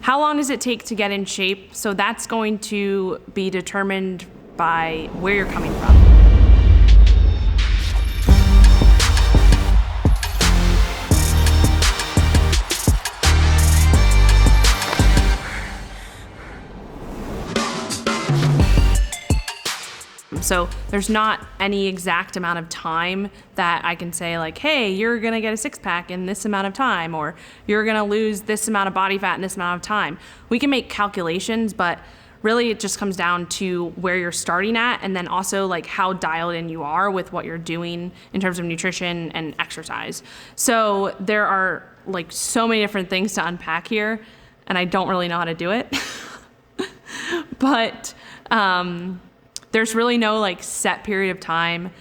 How long does it take to get in shape? So that's going to be determined by where you're coming from. So there's not any exact amount of time that I can say like, hey, you're gonna get a six pack in this amount of time, or you're gonna lose this amount of body fat in this amount of time. We can make calculations, but really it just comes down to where you're starting at, and then also like how dialed in you are with what you're doing in terms of nutrition and exercise. So there are like so many different things to unpack here, and I don't really know how to do it. But there's really no like set period of time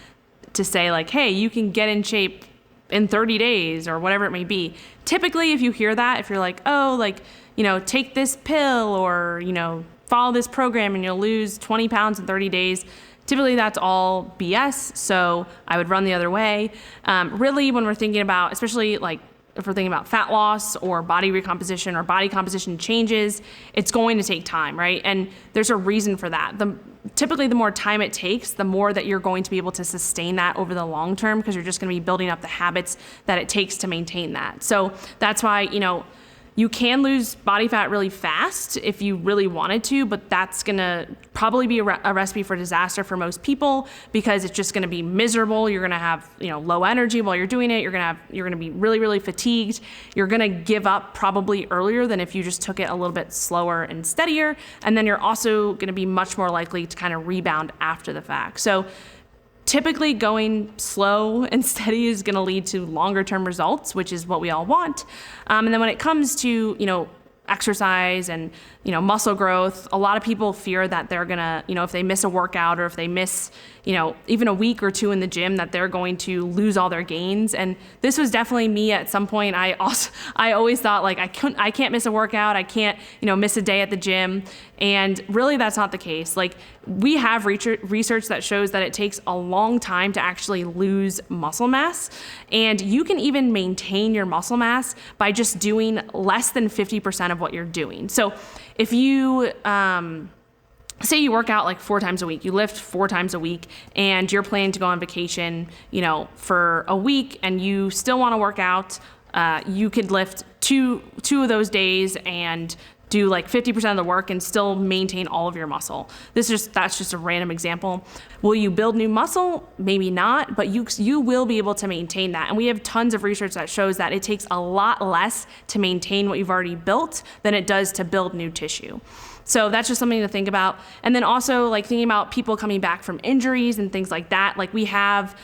to say like, hey, you can get in shape in 30 days or whatever it may be. Typically, if you hear that, if you're like, oh, like, take this pill or, follow this program and you'll lose 20 pounds in 30 days, typically that's all BS. So I would run the other way. Really, when we're thinking about, especially like if we're thinking about fat loss or body recomposition or body composition changes, it's going to take time, right? And there's a reason for that. Typically, the more time it takes, the more that you're going to be able to sustain that over the long term, because you're just going to be building up the habits that it takes to maintain that. So that's why, you can lose body fat really fast if you really wanted to, but that's gonna probably be a recipe for disaster for most people, because it's just gonna be miserable. You're gonna have low energy while you're doing it. You're gonna be really, really fatigued. You're gonna give up probably earlier than if you just took it a little bit slower and steadier. And then you're also gonna be much more likely to kind of rebound after the fact. So typically going slow and steady is going to lead to longer term results, which is what we all want. And then when it comes to, exercise and, muscle growth, a lot of people fear that they're going to, if they miss a workout or if they miss, even a week or two in the gym, that they're going to lose all their gains. And this was definitely me at some point. I always thought like I can't miss a workout. I can't, miss a day at the gym. And really that's not the case. Like we have research that shows that it takes a long time to actually lose muscle mass. And you can even maintain your muscle mass by just doing less than 50% of what you're doing. So if you, say you work out like 4 times a week, you lift 4 times a week, and you're planning to go on vacation, for a week, and you still want to work out, you could lift two of those days and do like 50% of the work and still maintain all of your muscle. That's just a random example. Will you build new muscle? Maybe not, but you will be able to maintain that. And we have tons of research that shows that it takes a lot less to maintain what you've already built than it does to build new tissue. So that's just something to think about. And then also like thinking about people coming back from injuries and things like that. Like we have,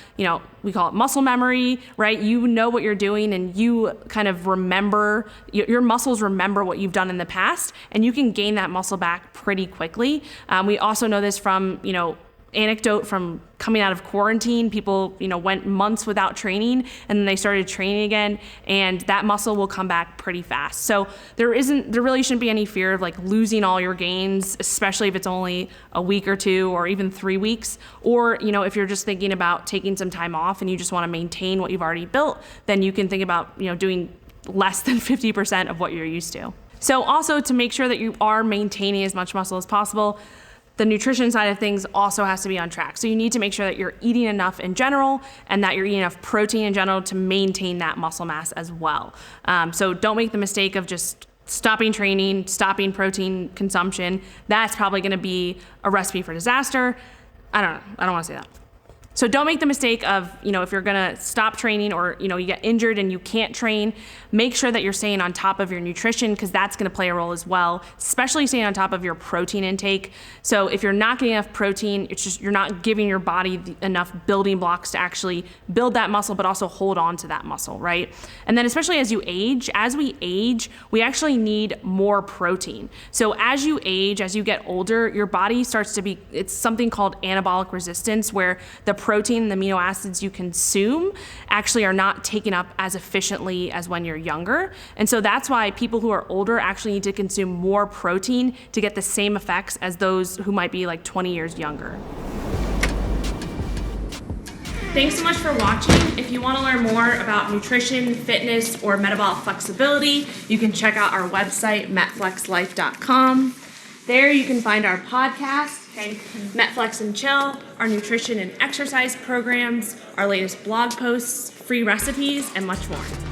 we call it muscle memory, right? You know what you're doing and you kind of remember, your muscles remember what you've done in the past, and you can gain that muscle back pretty quickly. We also know this from, anecdote from coming out of quarantine. People, went months without training, and then they started training again, and that muscle will come back pretty fast. So there really shouldn't be any fear of like losing all your gains, especially if it's only a week or 2 or even 3 weeks. Or, if you're just thinking about taking some time off and you just want to maintain what you've already built, then you can think about, doing less than 50% of what you're used to. So also to make sure that you are maintaining as much muscle as possible, the nutrition side of things also has to be on track. So you need to make sure that you're eating enough in general and that you're eating enough protein in general to maintain that muscle mass as well. So don't make the mistake of just stopping training, stopping protein consumption. That's probably gonna be a recipe for disaster. I don't wanna say that. So don't make the mistake of, if you're gonna stop training or, you get injured and you can't train, make sure that you're staying on top of your nutrition, because that's gonna play a role as well, especially staying on top of your protein intake. So if you're not getting enough protein, it's just, you're not giving your body enough building blocks to actually build that muscle, but also hold on to that muscle, right? And then especially as we age, we actually need more protein. So as you age, as you get older, your body starts to it's something called anabolic resistance, where the protein and the amino acids you consume actually are not taken up as efficiently as when you're younger. And so that's why people who are older actually need to consume more protein to get the same effects as those who might be like 20 years younger. Thanks so much for watching. If you want to learn more about nutrition, fitness, or metabolic flexibility, you can check out our website, metflexlife.com. There you can find our podcast, MetFlex and Chill, our nutrition and exercise programs, our latest blog posts, free recipes, and much more.